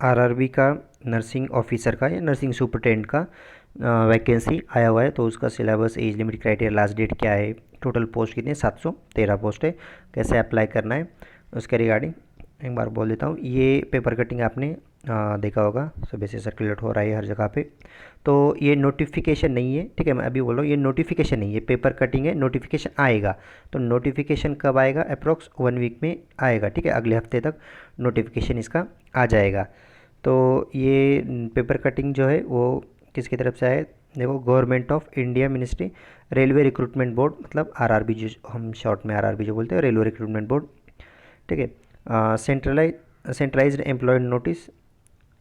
RRB का nursing officer का या नर्सिंग सुपरटेंडेंट का वैकेंसी आया हुआ है। तो उसका syllabus, age limit, criteria, last date क्या है, टोटल पोस्ट कितनी है, 713 पोस्ट है। कैसे अप्लाई करना है उसके रिगार्डिंग एक बार बोल देता हूँ। ये पेपर कटिंग आपने देखा होगा, सुबह से सर्कुलेट हो रहा है हर जगह पे। तो ये नोटिफिकेशन नहीं है, ठीक है, मैं अभी बोल रहा हूँ ये नोटिफिकेशन नहीं है, पेपर कटिंग है, नोटिफिकेशन आएगा। तो नोटिफिकेशन कब आएगा? अप्रोक्स 1 वीक में आएगा, ठीक है, अगले हफ्ते तक नोटिफिकेशन इसका आ जाएगा। तो ये पेपर कटिंग जो है वो किसकी तरफ से है? देखो, government of India ministry, railway recruitment board, मतलब आरआरबी, जो हम शॉर्ट में आरआरबी जो बोलते हैं, रेलवे रिक्रूटमेंट बोर्ड, ठीक है। सेंट्रलाइज्ड एम्प्लॉयड नोटिस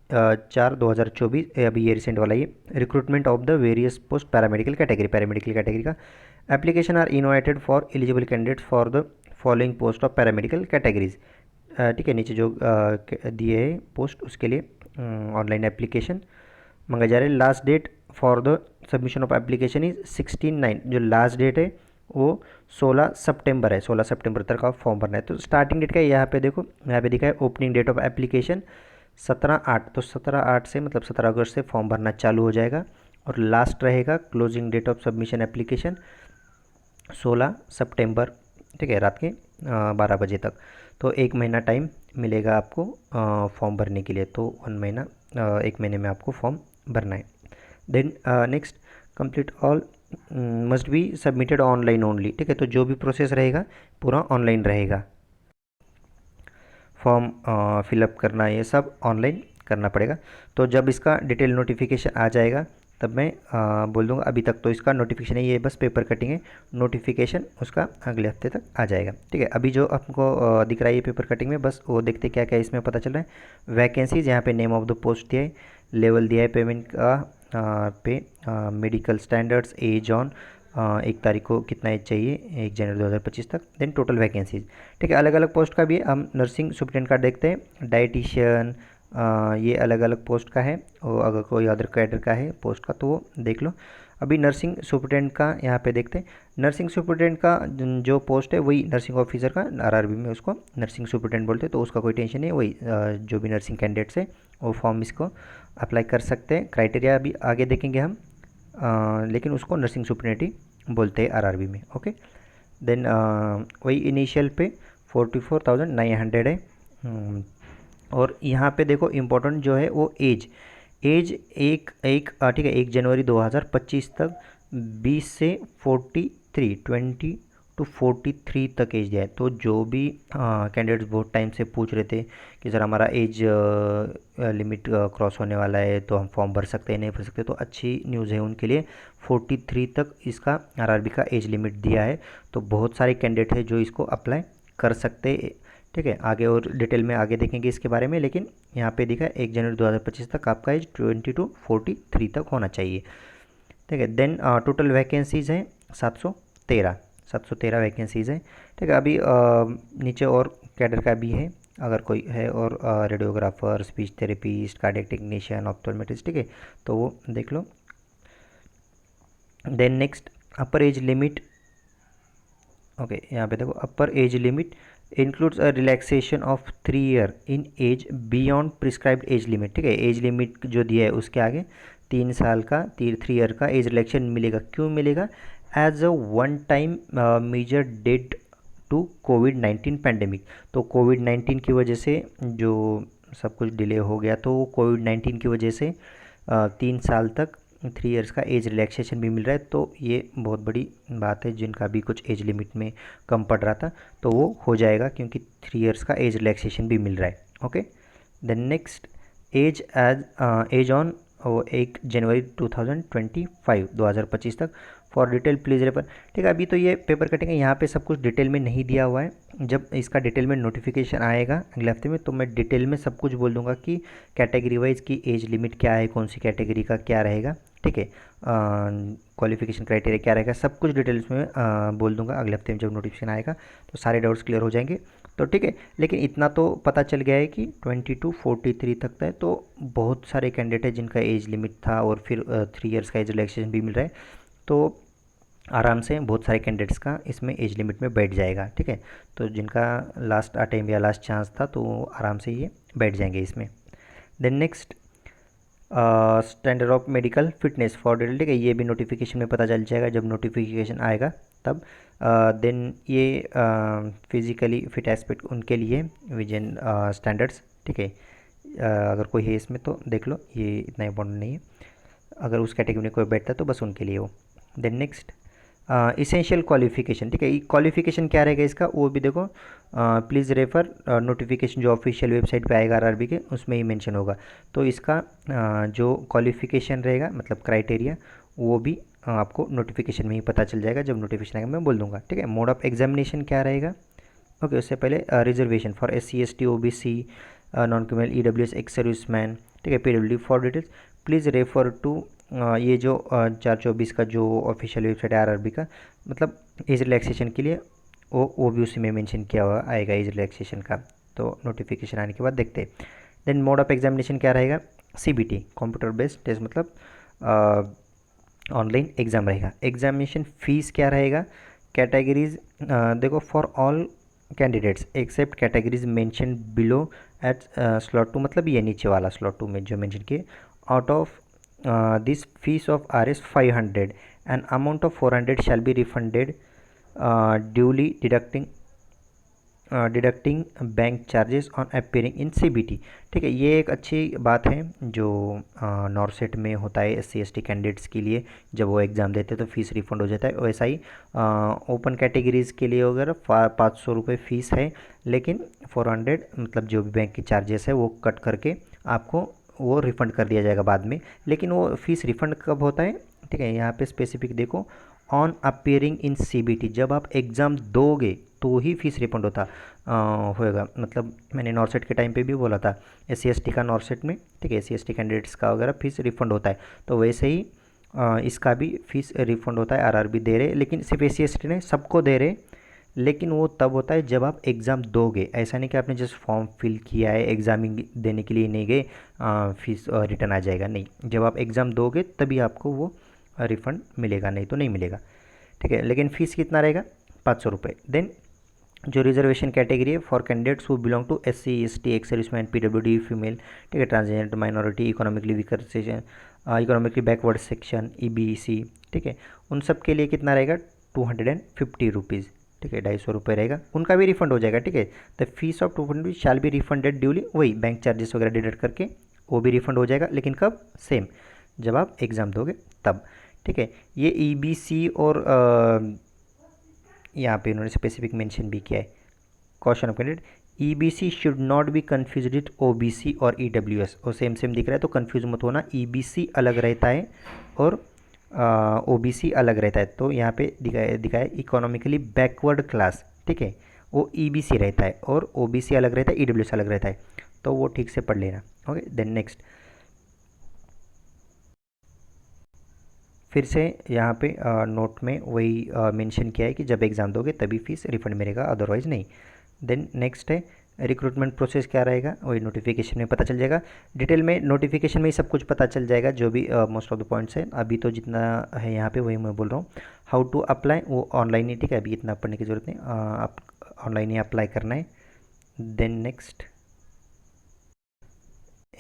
4/2024, अभी ये रिसेंट वाला, ये recruitment of the various post paramedical category, paramedical category का application are invited for eligible candidates for the following post of paramedical categories, ठीक है। नीचे जो दिए है पोस्ट, उसके लिए ऑनलाइन एप्लीकेशन मंगा जा रहा है। Last date for the submission of application is 16/9, जो लास्ट डेट है वो 16 सितंबर है, 16 सितंबर तक आप फॉर्म भरना है। तो स्टार्टिंग डेट का यहाँ पे देखो, यहाँ पे दिखा है ओपनिंग डेट ऑफ एप्लीकेशन 17/8, तो 17/8 से मतलब 17 अगस्त से फॉर्म भरना चालू हो जाएगा। और लास्ट रहेगा closing date of submission application 16 सितंबर, ठीक है, रात के 12 बजे तक। तो 1 महीना टाइम मिलेगा आपको फॉर्म भरने के लिए। तो 1 महीना, 1 महीने में आपको फॉर्म भरना है। Then next, complete all must be submitted online only, ठीक है। तो जो भी प्रोसेस रहेगा पूरा ऑनलाइन रहेगा। फॉर्म फिलअप करना, ये सब ऑनलाइन करना पड़ेगा। तो जब इसका डिटेल नोटिफिकेशन आ जाएगा तब मैं बोल दूंगा। अभी तक तो इसका नोटिफिकेशन है, ये बस पेपर कटिंग है, नोटिफिकेशन उसका अगले हफ्ते तक आ जाएगा, ठीक है। अभी जो आपको दिख रहा है ये पेपर कटिंग में, बस वो देखते क्या क्या इसमें पता चल रहा है। वैकेंसीज, यहाँ पे नेम ऑफ द पोस्ट दिया है, लेवल दिया है पेमेंट का, पे मेडिकल स्टैंडर्ड्स, एज ऑन 1 तारीख को कितना एज चाहिए, 1 जनवरी 2025 तक। देन टोटल वैकेंसीज, ठीक है। अलग अलग पोस्ट का भी है, हम नर्सिंग सुपरटेंडेंट का देखते हैं, डाइटिशियन, ये अलग अलग पोस्ट का है। और अगर कोई अदर कैडर का है पोस्ट का तो वो देख लो। अभी नर्सिंग सुपरटेंडेंट का यहाँ पे देखते हैं। नर्सिंग सुपरटेंडेंट का जो पोस्ट है वही नर्सिंग ऑफिसर का, आरआरबी में उसको नर्सिंग सुपरटेंडेंट बोलते हैं। तो उसका कोई टेंशन नहीं, वही जो भी नर्सिंग कैंडिडेट्स है वो फॉर्म इसको अप्लाई कर सकते हैं। क्राइटेरिया अभी आगे देखेंगे हम, लेकिन उसको नर्सिंग सुपरटेंडेंट ही बोलते हैं आरआरबी में, ओके। देन वही इनिशियल पे 44,900 है। और यहाँ पे देखो इम्पोर्टेंट जो है वो एज, एक एक ठीक है, 1 जनवरी 2025 तक 20 से 43, 20 to 43 तक एज दिया है। तो जो भी कैंडिडेट्स बहुत टाइम से पूछ रहे थे कि सर हमारा एज लिमिट क्रॉस होने वाला है तो हम फॉर्म भर सकते हैं नहीं भर सकते, तो अच्छी न्यूज़ है उनके लिए। 43 तक इसका आरआरबी का एज लिमिट दिया है। तो बहुत सारे कैंडिडेट है जो इसको अप्लाई कर सकते, ठीक है। आगे और डिटेल में आगे देखेंगे इसके बारे में, लेकिन यहाँ पे दिखा है 1 जनवरी 2025 तक आपका एज 20 to 43 तक होना चाहिए, ठीक है। देन टोटल वैकेंसीज़ हैं 713 वैकेंसीज़ हैं, ठीक है। अभी नीचे और कैडर का भी है अगर कोई है, और radiographer, speech therapist, cardiac technician, optometrist, ठीक है, तो वो देख लो। Then next, upper age limit, okay, यहाँ पे देखो upper age limit includes a relaxation of 3 year in age beyond prescribed age limit, ठीक है। एज लिमिट जो दिया है उसके आगे 3 साल का, 3 ईयर का एज रिलैक्सेशन मिलेगा। क्यों मिलेगा? As a one time major date to कोविड-19 पैंडेमिक। तो कोविड-19 की वजह से जो सब कुछ डिले हो गया, तो कोविड-19 की वजह से 3 साल तक 3 ईयर्स का एज रिलैक्सेशन भी मिल रहा है। तो ये बहुत बड़ी बात है, जिनका भी कुछ एज लिमिट में कम पड़ रहा था तो वो हो जाएगा, क्योंकि 3 ईयर्स का एज रिलैक्सेशन भी मिल रहा है, okay. Then next, age on 1 जनवरी 2025 तक। फॉर डिटेल प्लीज़ रेफर, ठीक है। अभी तो ये पेपर कटिंग है, यहाँ पे सब कुछ डिटेल में नहीं दिया हुआ है। जब इसका डिटेल में नोटिफिकेशन आएगा अगले हफ्ते में, तो मैं डिटेल में सब कुछ बोल दूंगा कि कैटेगरी वाइज की एज लिमिट क्या है, कौन सी कैटेगरी का क्या रहेगा, ठीक है, क्वालिफिकेशन क्राइटेरिया क्या रहेगा, सब कुछ डिटेल्स में बोल दूंगा अगले हफ्ते में जब नोटिफिकेशन आएगा। तो सारे डाउट्स क्लियर हो जाएंगे, तो ठीक है। लेकिन इतना तो पता चल गया है कि 20 to 43 तक है। तो बहुत सारे कैंडिडेट है जिनका एज लिमिट था और फिर 3 ईयर्स का एज रिलैक्सेशन भी मिल रहा है। तो आराम से बहुत सारे कैंडिडेट्स का इसमें एज लिमिट में बैठ जाएगा, ठीक है। तो जिनका लास्ट अटेम्प्ट या लास्ट चांस था तो आराम से ये बैठ जाएंगे इसमें। Then next standard of medical fitness for detail, ठीक है, ये भी नोटिफिकेशन में पता चल जाएगा जब नोटिफिकेशन आएगा तब। देन ये फिजिकली फिट एस्पेक्ट उनके लिए विजन स्टैंडर्ड्स, ठीक है, अगर कोई है इसमें तो देख लो, ये इतना इंपॉर्टेंट नहीं है, अगर उस कैटेगरी में कोई बैठता है तो बस उनके लिए हो। देन नेक्स्ट इसेंशियल क्वालिफिकेशन, ठीक है, क्वालिफिकेशन क्या रहेगा इसका वो भी देखो, प्लीज़ रेफर नोटिफिकेशन जो ऑफिशियल वेबसाइट पे आएगा आरआरबी के, उसमें ही मेंशन होगा। तो इसका जो क्वालिफिकेशन रहेगा मतलब क्राइटेरिया, वो भी आपको नोटिफिकेशन में ही पता चल जाएगा, जब नोटिफिकेशन आएगा मैं बोल दूंगा, ठीक है। मोड ऑफ एग्जामिनेशन क्या रहेगा, ओके, उससे पहले reservation for SC ST OBC non criminal EWS ex serviceman, ठीक है, PWD for details please refer to, ये जो 4/24 का जो ऑफिशियल वेबसाइट है आरआरबी का, मतलब एज रिलैक्सेशन के लिए वो भी उसी में मेंशन किया हुआ आएगा एज रिलैक्सेशन का। तो नोटिफिकेशन आने के बाद देखते हैं। देन मोड ऑफ एग्जामिनेशन क्या रहेगा, CBT कंप्यूटर बेस्ड टेस्ट, मतलब ऑनलाइन एग्ज़ाम रहेगा। एग्जामिनेशन फ़ीस क्या रहेगा, कैटेगरीज देखो for all candidates except categories mention below at slot 2, मतलब ये नीचे वाला स्लॉट 2 में जो मेंशन किए, out of this fees of RS 500 and amount of 400 shall be refunded duly deducting bank charges on appearing in CBT, ठीक है। ये एक अच्छी बात है जो नॉर्सेट में होता है SC ST कैंडिडेट्स के लिए, जब वो एग्ज़ाम देते हैं तो फीस रिफंड हो जाता है। वैसा ही ओपन कैटेगरीज़ के लिए अगर 500 रुपये फ़ीस है, लेकिन 400 मतलब जो भी बैंक के चार्जेस है वो कट करके आपको वो रिफ़ंड कर दिया जाएगा बाद में। लेकिन वो फ़ीस रिफ़ंड कब होता है, ठीक है, यहाँ पे स्पेसिफिक देखो, ऑन अपेयरिंग इन CBT, जब आप एग्ज़ाम दोगे तो ही फीस रिफंड होएगा। मतलब मैंने नॉर्सेट के टाइम पे भी बोला था SC ST का नॉर्सेट में, ठीक है, SC ST कैंडिडेट्स का वगैरह फीस रिफंड होता है, तो वैसे ही इसका भी फीस रिफंड होता है, आरआरबी दे रहे, लेकिन सिर्फ SC ST नहीं सबको दे रहे, लेकिन वो तब होता है जब आप एग्ज़ाम दोगे। ऐसा नहीं कि आपने जस्ट फॉर्म फिल किया है एग्ज़ाम देने के लिए नहीं गए फीस रिटर्न आ जाएगा, नहीं, जब आप एग्ज़ाम दोगे तभी आपको वो रिफ़ंड मिलेगा, नहीं तो नहीं मिलेगा, ठीक है। लेकिन फ़ीस कितना रहेगा, 500 रुपये। देन जो रिजर्वेशन कैटेगरी है for candidates who belong to SC ST ex serviceman PWD female, ठीक है, transgender minority, economically weaker section, economically backward section EBC, ठीक है, उन सब के लिए कितना रहेगा, 250 रुपीज़, ठीक है, 250 रुपये रहेगा, उनका भी रिफंड हो जाएगा, ठीक है। The fees of 250 shall be refunded duly, वही बैंक चार्जेस वगैरह डिडक्ट करके वो भी रिफंड हो जाएगा, लेकिन कब, सेम जब आप एग्ज़ाम दोगे तब, ठीक है। ये EBC और यहाँ पे उन्होंने स्पेसिफिक मेंशन भी किया है, question of candidate EBC should not be confuse with OBC और EWS, और सेम सेम दिख रहा है तो कन्फ्यूज मत होना, EBC अलग रहता है और OBC अलग रहता है। तो यहाँ पे दिखाया इकोनॉमिकली बैकवर्ड क्लास, ठीक है, वो EBC रहता है और OBC अलग रहता है, EWS अलग रहता है, तो वो ठीक से पढ़ लेना। ओके, देन नेक्स्ट फिर से यहाँ पे नोट में वही मेंशन किया है कि जब एग्ज़ाम दोगे तभी फीस रिफंड मिलेगा, अदरवाइज़ नहीं। देन नेक्स्ट है रिक्रूटमेंट प्रोसेस क्या रहेगा, वही नोटिफिकेशन में पता चल जाएगा, डिटेल में नोटिफिकेशन में ही सब कुछ पता चल जाएगा, जो भी मोस्ट ऑफ द पॉइंट्स हैं। अभी तो जितना है यहाँ पे वही मैं बोल रहा हूँ। हाउ टू अप्लाई वो ऑनलाइन ही, ठीक है, अभी इतना पढ़ने की ज़रूरत नहीं, आप ऑनलाइन ही अप्लाई करना है। देन नेक्स्ट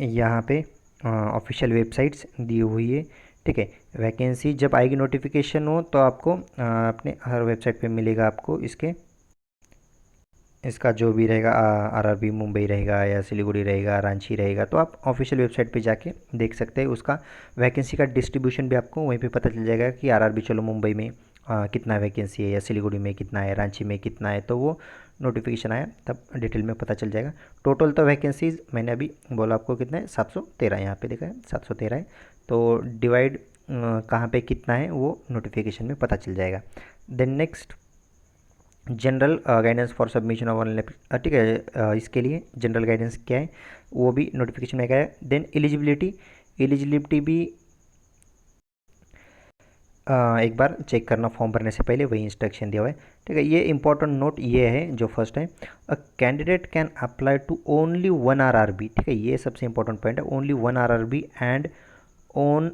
यहाँ पे ऑफिशियल वेबसाइट्स दी हुई है, ठीक है। वैकेंसी जब आएगी नोटिफिकेशन हो तो आपको अपने हर वेबसाइट पे मिलेगा आपको इसका जो भी रहेगा, आरआरबी मुंबई रहेगा या सिलीगुड़ी रहेगा, रांची रहेगा, तो आप ऑफिशियल वेबसाइट पे जाके देख सकते हैं। उसका वैकेंसी का डिस्ट्रीब्यूशन भी आपको वहीं पे पता चल जाएगा कि आरआरबी चलो मुंबई में कितना वैकेंसी है या सिलीगुड़ी में कितना है, रांची में कितना है, तो वो नोटिफिकेशन आया तब डिटेल में पता चल जाएगा। टोटल तो वैकेंसीज मैंने अभी बोला आपको कितना है, 713, यहाँ पे देखा है 713 है, तो डिवाइड कहाँ पे कितना है वो नोटिफिकेशन में पता चल जाएगा। Then next general guidance for submission of online, ठीक है, इसके लिए जनरल गाइडेंस क्या है वो भी नोटिफिकेशन में क्या है। देन एलिजिबिलिटी भी एक बार चेक करना फॉर्म भरने से पहले, वही इंस्ट्रक्शन दिया हुआ है, ठीक है। ये इंपॉर्टेंट नोट ये है जो फर्स्ट है, a candidate can apply to only 1 RRB, ठीक है, ये सबसे इंपॉर्टेंट पॉइंट है, only 1 RRB and on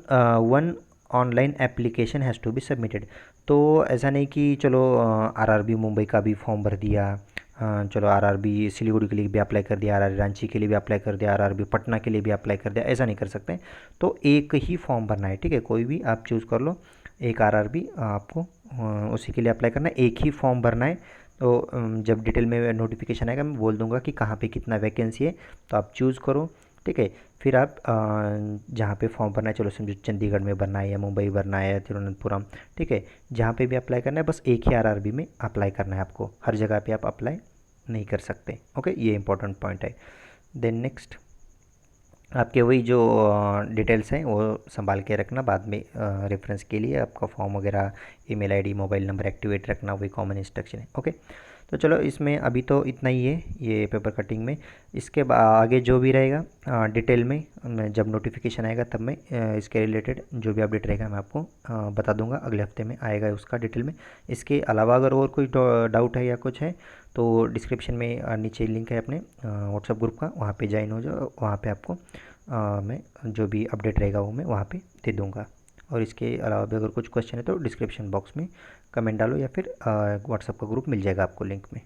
1 online application has to be submitted. तो ऐसा नहीं कि चलो आरआरबी मुंबई का भी फॉर्म भर दिया, चलो आरआरबी सिलीगुड़ी के लिए भी अप्लाई कर दिया, आरआरबी रांची के लिए भी अप्लाई कर दिया, आरआरबी पटना के लिए भी अप्लाई कर दिया, ऐसा नहीं कर सकते। तो एक ही फॉर्म भरना है, ठीक है, कोई भी आप चूज़ कर लो, एक आरआरबी आपको उसी के लिए अप्लाई करना है, एक ही फॉर्म भरना है। तो जब डिटेल में नोटिफिकेशन आएगा मैं बोल दूंगा कि कहाँ पे कितना वैकेंसी है, तो आप चूज़ करो, ठीक है। फिर आप जहाँ पे फॉर्म भरना है, चलो समझो चंडीगढ़ में भरना है या मुंबई भरना है या तिरुवनंतपुरम, ठीक है, जहाँ पे भी अप्लाई करना है बस एक ही आरआरबी में अप्लाई करना है आपको, हर जगह पे आप अप्लाई नहीं कर सकते। ओके, ये इंपॉर्टेंट पॉइंट है। देन नेक्स्ट, आपके वही जो डिटेल्स हैं वो संभाल के रखना, बाद में रेफरेंस के लिए आपका फॉर्म वगैरह, email ID, mobile number activate रखना, वही कॉमन इंस्ट्रक्शन है। ओके, तो चलो इसमें अभी तो इतना ही है ये पेपर कटिंग में। इसके आगे जो भी रहेगा डिटेल में मैं जब नोटिफिकेशन आएगा तब मैं इसके रिलेटेड जो भी अपडेट रहेगा मैं आपको बता दूंगा, अगले हफ्ते में आएगा उसका डिटेल में। इसके अलावा अगर और कोई डाउट है या कुछ है तो डिस्क्रिप्शन में नीचे लिंक है अपने व्हाट्सएप ग्रुप का, वहाँ पे ज्वाइन हो जाओ, वहाँ पे आपको मैं जो भी अपडेट रहेगा वो मैं वहाँ पे दे दूँगा। और इसके अलावा भी अगर कुछ क्वेश्चन है तो डिस्क्रिप्शन बॉक्स में कमेंट डालो या फिर व्हाट्सएप का ग्रुप मिल जाएगा आपको लिंक में।